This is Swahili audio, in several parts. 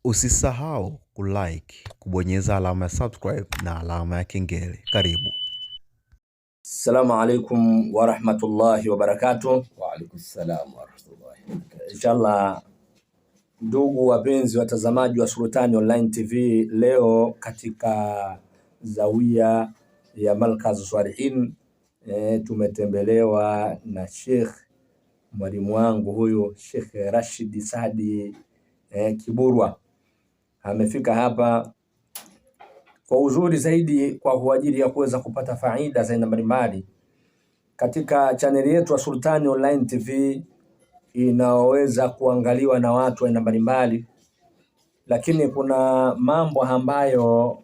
Usisahau kulike, kubonyeza alama ya subscribe na alama ya kengele. Karibu. Assalamu alaikum wa rahmatullahi wa barakatuh. Wa alaikum salam wa rahmatullahi wa barakatuh. Inshallah, ndugu wapenzi watazamaji wa Sultani Online TV, leo katika zawia ya Markaz Swalihin tumetembelewa na Sheikh, mwalimu wangu huyu Sheikh Rashid Saadi Kiburwa. Amefika hapa kwa uzuri zaidi kwa ajili ya kuweza kupata faida za aina mbalimbali katika chaneli yetu ya Sultani Online TV, inaweza kuangaliwa na watu aina mbalimbali, lakini kuna mambo ambayo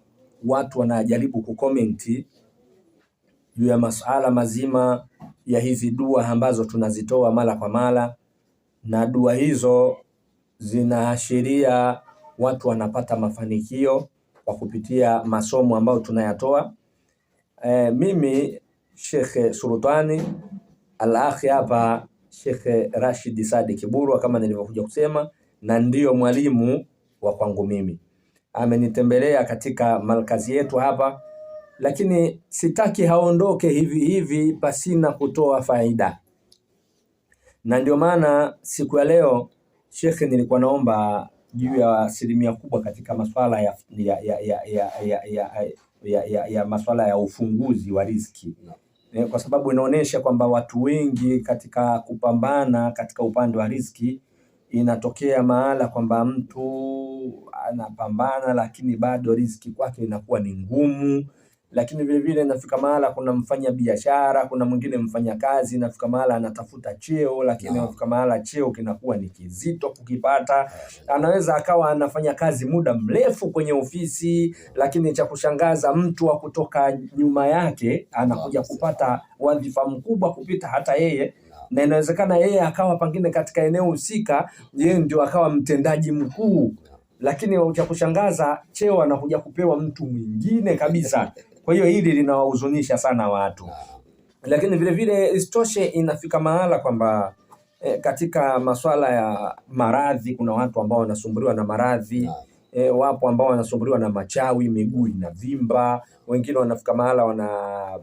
watu wanajaribu kukomenti juu ya masuala mazima ya hizi dua ambazo tunazitoa mara kwa mara, na dua hizo zinaashiria watu wanapata mafanikio kwa kupitia masomo ambayo tunayatoa. Mimi Sheikh Sultani al-Akhi hapa, Sheikh Rashid Saadi Kiburwa kama nilivyokuja kusema, na ndiyo mwalimu wa kwangu mimi. Amenitembelea katika markazi yetu hapa, lakini sitaki haondoke hivi hivi pasina kutoa faida. Na ndio maana siku ya leo Sheikh, nilikuwa naomba juu ya asilimia kubwa katika masuala ya masuala ya ufunguzi wa riziki, kwa sababu inaonesha kwamba watu wengi katika kupambana katika upande wa riziki, inatokea mahala kwamba mtu anapambana lakini bado riziki kwake inakuwa ni ngumu. Lakini vile vile inafika mahala kuna mfanya biashara, kuna mwingine mfanya kazi, inafika mahala anatafuta cheo, lakini inafika mahala cheo kinakuwa ni kizito kukipata. Anaweza akawa anafanya kazi muda mrefu kwenye ofisi, lakini cha kushangaza mtu wa kutoka nyuma yake anakuja kupata wadhifa mkubwa kupita hata yeye, na inawezekana yeye akawa pengine katika eneo husika yeye ndio akawa mtendaji mkuu, lakini cha kushangaza cheo anakuja kupewa mtu mwingine kabisa. Kwa hiyo hili linawahuzunisha sana watu. Lakini vile vile istoshe, inafika mahala kwamba katika masuala ya maradhi, kuna watu ambao wanasumbuliwa na maradhi. Wapo ambao wanasumbuliwa na machawi, miguu inavimba, wengine wanafika mahala wana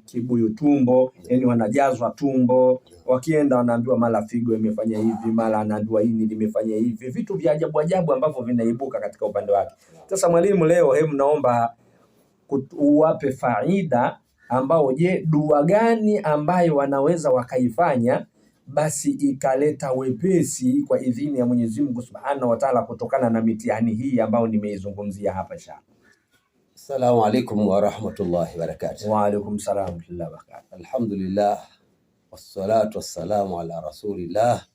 kibuyu tumbo, yani wanajazwa tumbo, wakienda wanaambiwa mara figo imefanya hivi, mara anaambiwa hili limefanya hivi, vitu vya ajabu ajabu ambavyo vinaibuka katika upande wake. Sasa mwalimu, leo naomba uwape faida ambao, je, dua gani ambayo wanaweza wakaifanya basi ikaleta wepesi kwa idhini ya Mwenyezi Mungu Subhanahu wa Ta'ala, kutokana na mitihani hii ambayo nimeizungumzia hapa inshallah. Assalamu alaikum wa rahmatullahi wa barakatuh. Wa alaikum salam wa rahmatullahi wa barakatuh. Alhamdulillah wassalatu wassalamu ala rasulillah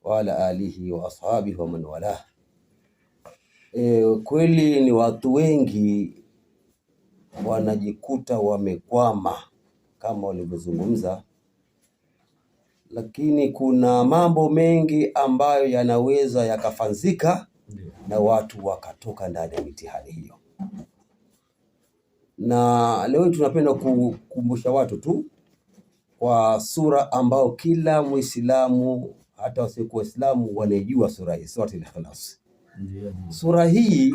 wa ala alihi wa ashabihi wa man walah. Kweli ni watu wengi wanajikuta wamekwama kama walivyozungumza, lakini kuna mambo mengi ambayo yanaweza yakafanzika na watu wakatoka ndani ya mitihani hiyo. Na leo tunapenda kukumbusha watu tu kwa sura ambao kila Muislamu hata wasiokuwa Waislamu wanajua sura hii, Suratul Ikhlas. Sura hii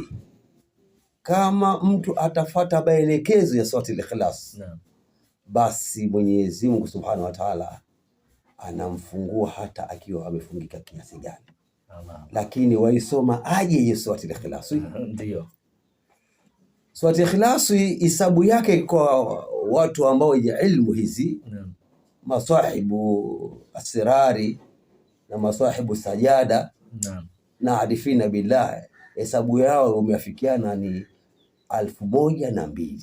kama mtu atafata maelekezo ya Suratul Ikhlas, basi Mwenyezi Mungu Subhanahu wa Ta'ala anamfungua hata akiwa amefungika kiasi gani. Lakini waisoma aje hiyo Suratul Ikhlas? Ndio Suratul Ikhlas, hisabu yake kwa watu ambao wenye ilmu hizi, masahibu asirari na masahibu sajada na arifina billah, hesabu yao umeafikiana ni 1002.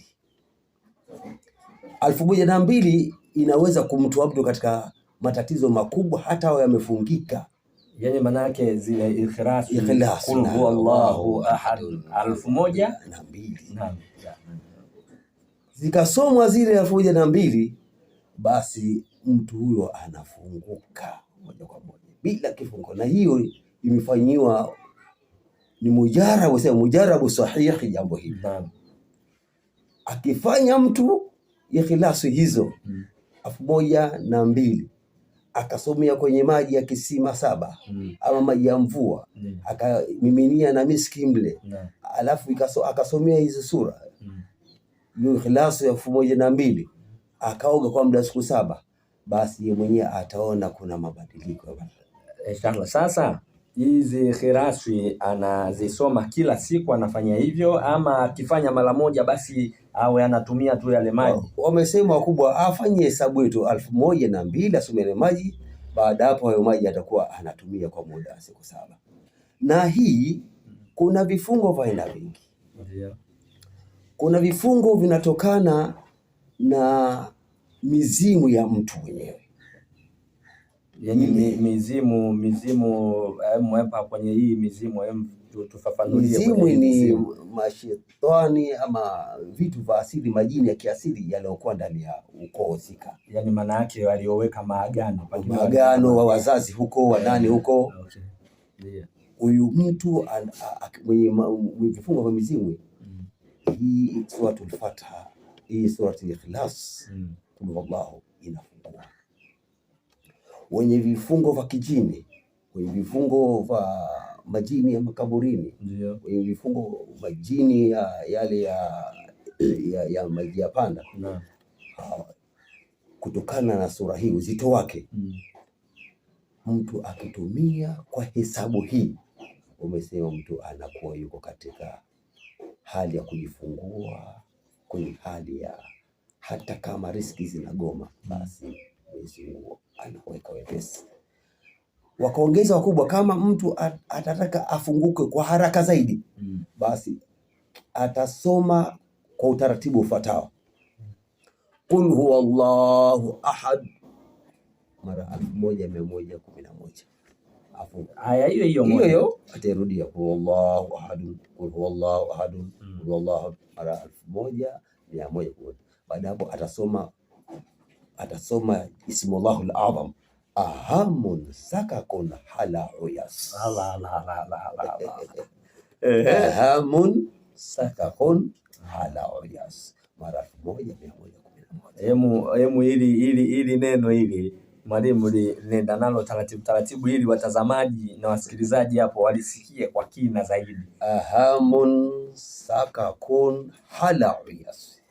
1002 inaweza kumtoa mtu katika matatizo makubwa hata wao yamefungika. Yani maana yake zile ikhlas, kul huwallahu ahad 1002 zikasomwa zile 1002, basi mtu huyo anafunguka moja kwa moja bila kifungo. Na hiyo imefanyiwa ni mujarabu, sema mujarabu sahihi jambo hili. Akifanya mtu ikhlasi hizo 1002, akasomea kwenye maji ya kisima 7 ama maji ya mvua akamiminia na miski mle, alafu akasomea hizi sura Ikhlas ya 1002 akaoga kwa muda siku 7, basi yeye mwenyewe ataona kuna mabadiliko. Inshallah. Sasa hizi khiraswi anazisoma kila siku, anafanya hivyo, ama akifanya mara moja basi awe anatumia tu yale maji? Wamesema wakubwa afanye hesabu yetu 1002 asome yale maji, baada hapo hayo maji atakuwa anatumia kwa muda wa siku 7. Na hii kuna vifungo vya aina vingi. Kuna vifungo vinatokana na mizimu ya mtu mwenyewe. Yani mizimu mwepa kwenye hii mizimu, tufafanulie. Mizimu ni mashetani ama vitu vya asili, majini ya kiasili yaliokuwa ndani ya ukoo husika. Yani maana yake walioweka maagano wa wazazi huko wa nani huko. Huyu mtu mwenye vifungo vya mizimu, hii suratul Fatiha, hii suratul Ikhlas, Allahu inafungua. Wenye vifungo vya kijini, wenye vifungo vya majini ya makaburini, wenye vifungo majini ya yale ya maji ya panda, kutokana na sura hii uzito wake, mtu akitumia kwa hesabu hii, umesema mtu anakuwa yuko katika hali ya kujifungua, kwenye hali ya hata kama riski zinagoma, basi Mungu anaweka wepesi. Wakaongeza wakubwa, kama mtu atataka afunguke kwa haraka zaidi, basi atasoma kwa utaratibu ufuatao: Qul huwallahu ahad mara 1111. Aya hiyo atarudia huwallahu ahad, qul huwallahu ahad, qul huwallahu mara 1111. Baada hapo atasoma ismullahul azam, ahamun sakakun hala uyas. Ahamun sakakun hala uyas mara 1111. Hemu ili neno hili mwalimu nenda nalo taratibu ili watazamaji na wasikilizaji hapo walisikie kwa kina zaidi. Ahamun sakakun hala uyas.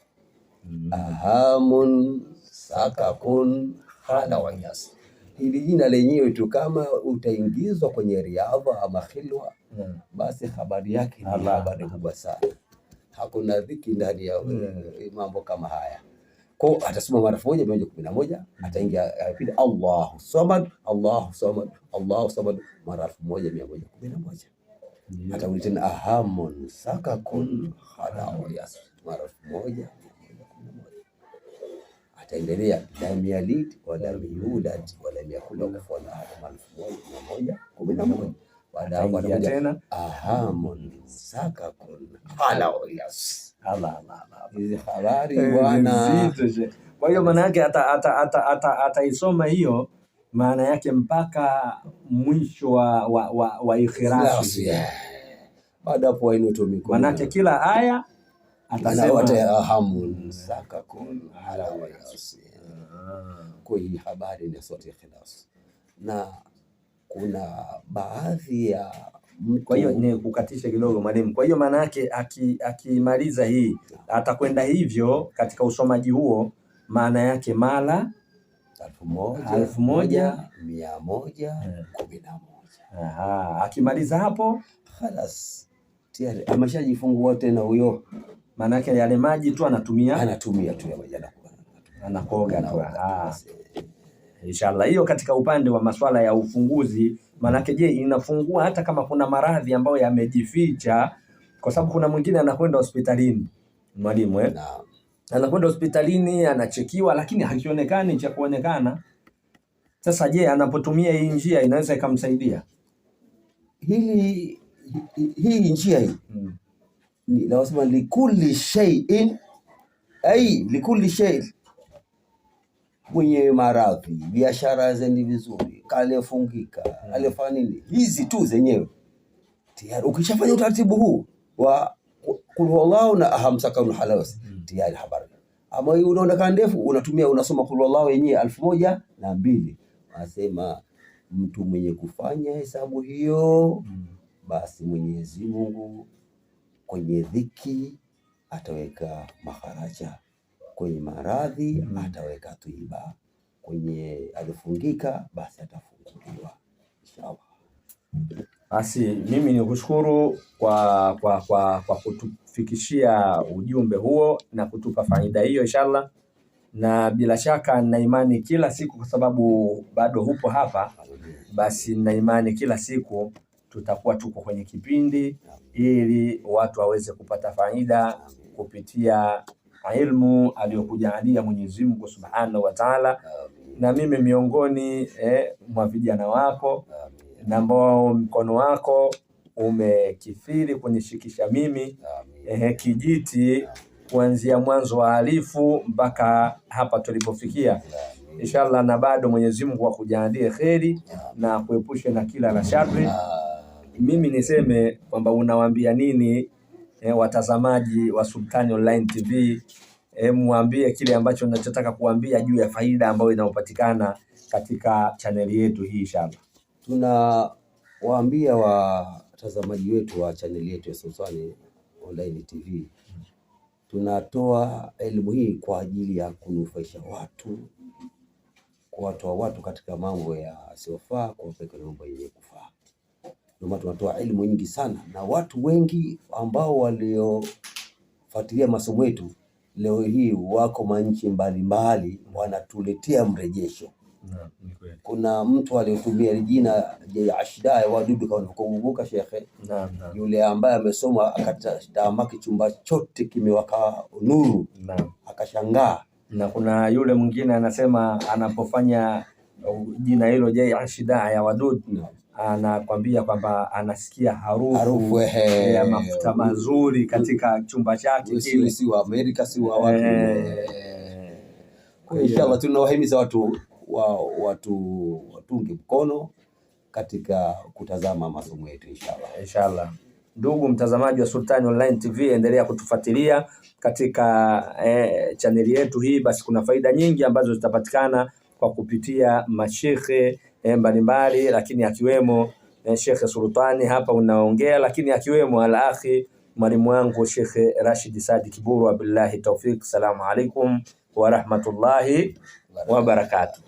Ahamun sakakun hala uyas. Hili jina lenyewe tu kama utaingizwa kwenye riadha ama khilwa, basi habari yake ni habari kubwa sana. Hakuna dhiki ndani ya mambo kama haya. Kwa atasoma mara 1111, ataingia pili Allahu samad, Allahu samad, Allahu samad mara 1111. Atarudi tena ahamun sakakun hala uyas mara 1111. Ataendelea lam yalid wa lam yulad wa lam yakul lahu kufuwan ahad mara 1111. Baada hapo anakuja tena ahamun sakakun hala uyas. Hizi habari bwana. Kwa hiyo maana yake ataisoma hiyo, maana yake mpaka mwisho wa Ikhlas. Baada hapo ainuto mikono. Maana yake kila aya atasema ahamun sakakun hala uyas. Kwa hii habari ni sote Ikhlas. Na kuna baadhi ya kwa hiyo ni kukatisha kidogo mwalimu. Kwa hiyo maana yake akimaliza hii atakwenda hivyo katika usomaji huo, maana yake mara 1111. Akimaliza hapo khalas tayari ameshajifungua tena huyo. Maana yake yale maji tu anatumia tu ya maji anakoga tu. Inshallah hiyo katika upande wa masuala ya ufunguzi. Manake je, inafungua hata kama kuna maradhi ambayo yamejificha? Kwa sababu kuna mwingine anakwenda hospitalini mwalimu, anakwenda hospitalini anachekiwa, lakini hakionekani cha kuonekana. Sasa je, anapotumia hii njia inaweza ikamsaidia? Hii njia hii ni lazima likulli shay'in, likulli shay. Mwenye maradhi, biashara zeni vizuri, kalefungika, alifanya nini, hizi tu zenyewe tayari. Ukishafanya utaratibu huu wa Qul huwallahu na aham sakakun hala uyas, tayari habari. Ama hiyo unaonekana ndefu, unasoma Qul huwallahu yenyewe 1002, asema mtu mwenye kufanya hesabu hiyo basi Mwenyezi Mungu kwenye dhiki ataweka makharaja, kwenye maradhi ataweka tiba, kwenye alifungika basi atafunguliwa inshallah. Basi mimi nikushukuru kwa kutufikishia ujumbe huo na kutupa faida hiyo inshallah, na bila shaka na imani kila siku, kwa sababu bado hupo hapa, basi na imani kila siku tutakuwa tuko kwenye kipindi ili watu waweze kupata faida kupitia ilmu aliyokujalia Mwenyezi Mungu Subhanahu wa Ta'ala. Na mimi miongoni mwa vijana wako na ambao mkono wako umekithiri kunishikisha mimi kijiti kuanzia mwanzo wa alifu mpaka hapa tulipofikia inshallah, na bado Mwenyezi Mungu akujalie kheri na kuepushe na kila la shari. Mimi niseme kwamba unawaambia nini watazamaji wa Sultani Online TV? Muambie kile ambacho ninachotaka kuambia juu ya faida ambayo inayopatikana katika chaneli yetu hii inshallah. Tunawaambia watazamaji wetu wa chaneli yetu ya Sultani Online TV, tunatoa elimu hii kwa ajili ya kunufaisha watu, kuwatoa watu katika mambo yasiyofaa kuwapeleka mambo yenye kufaa. Ndio tunatoa elimu nyingi sana, na watu wengi ambao waliofuatilia masomo yetu leo hii wako manchi mbalimbali wanatuletea mrejesho. Kuna mtu aliyotumia jina Ashda ya wadudu kama unakumbuka shekhe, yule ambaye amesoma akatamaki chumba chote kimewaka nuru, akashangaa. Na kuna yule mwingine anasema anapofanya jina hilo Ashda ya wadudu anakwambia kwamba anasikia harufu ya mafuta mazuri katika chumba chake kile. Si wa Amerika, si wa watu. Inshallah tunawahimiza watu watunge mkono katika kutazama masomo yetu inshallah. Ndugu mtazamaji wa Sultani Online TV, endelea kutufuatilia katika chaneli yetu hii. Basi kuna faida nyingi ambazo zitapatikana kwa kupitia mashekhe mbalimbali, lakini akiwemo Sheikh Sultani hapa unaongea, lakini akiwemo al-akhi mwalimu wangu Sheikh Rashid Saadi Kiburwa. Billahi tawfik. Assalamu alaikum wa rahmatullahi wa barakatuh.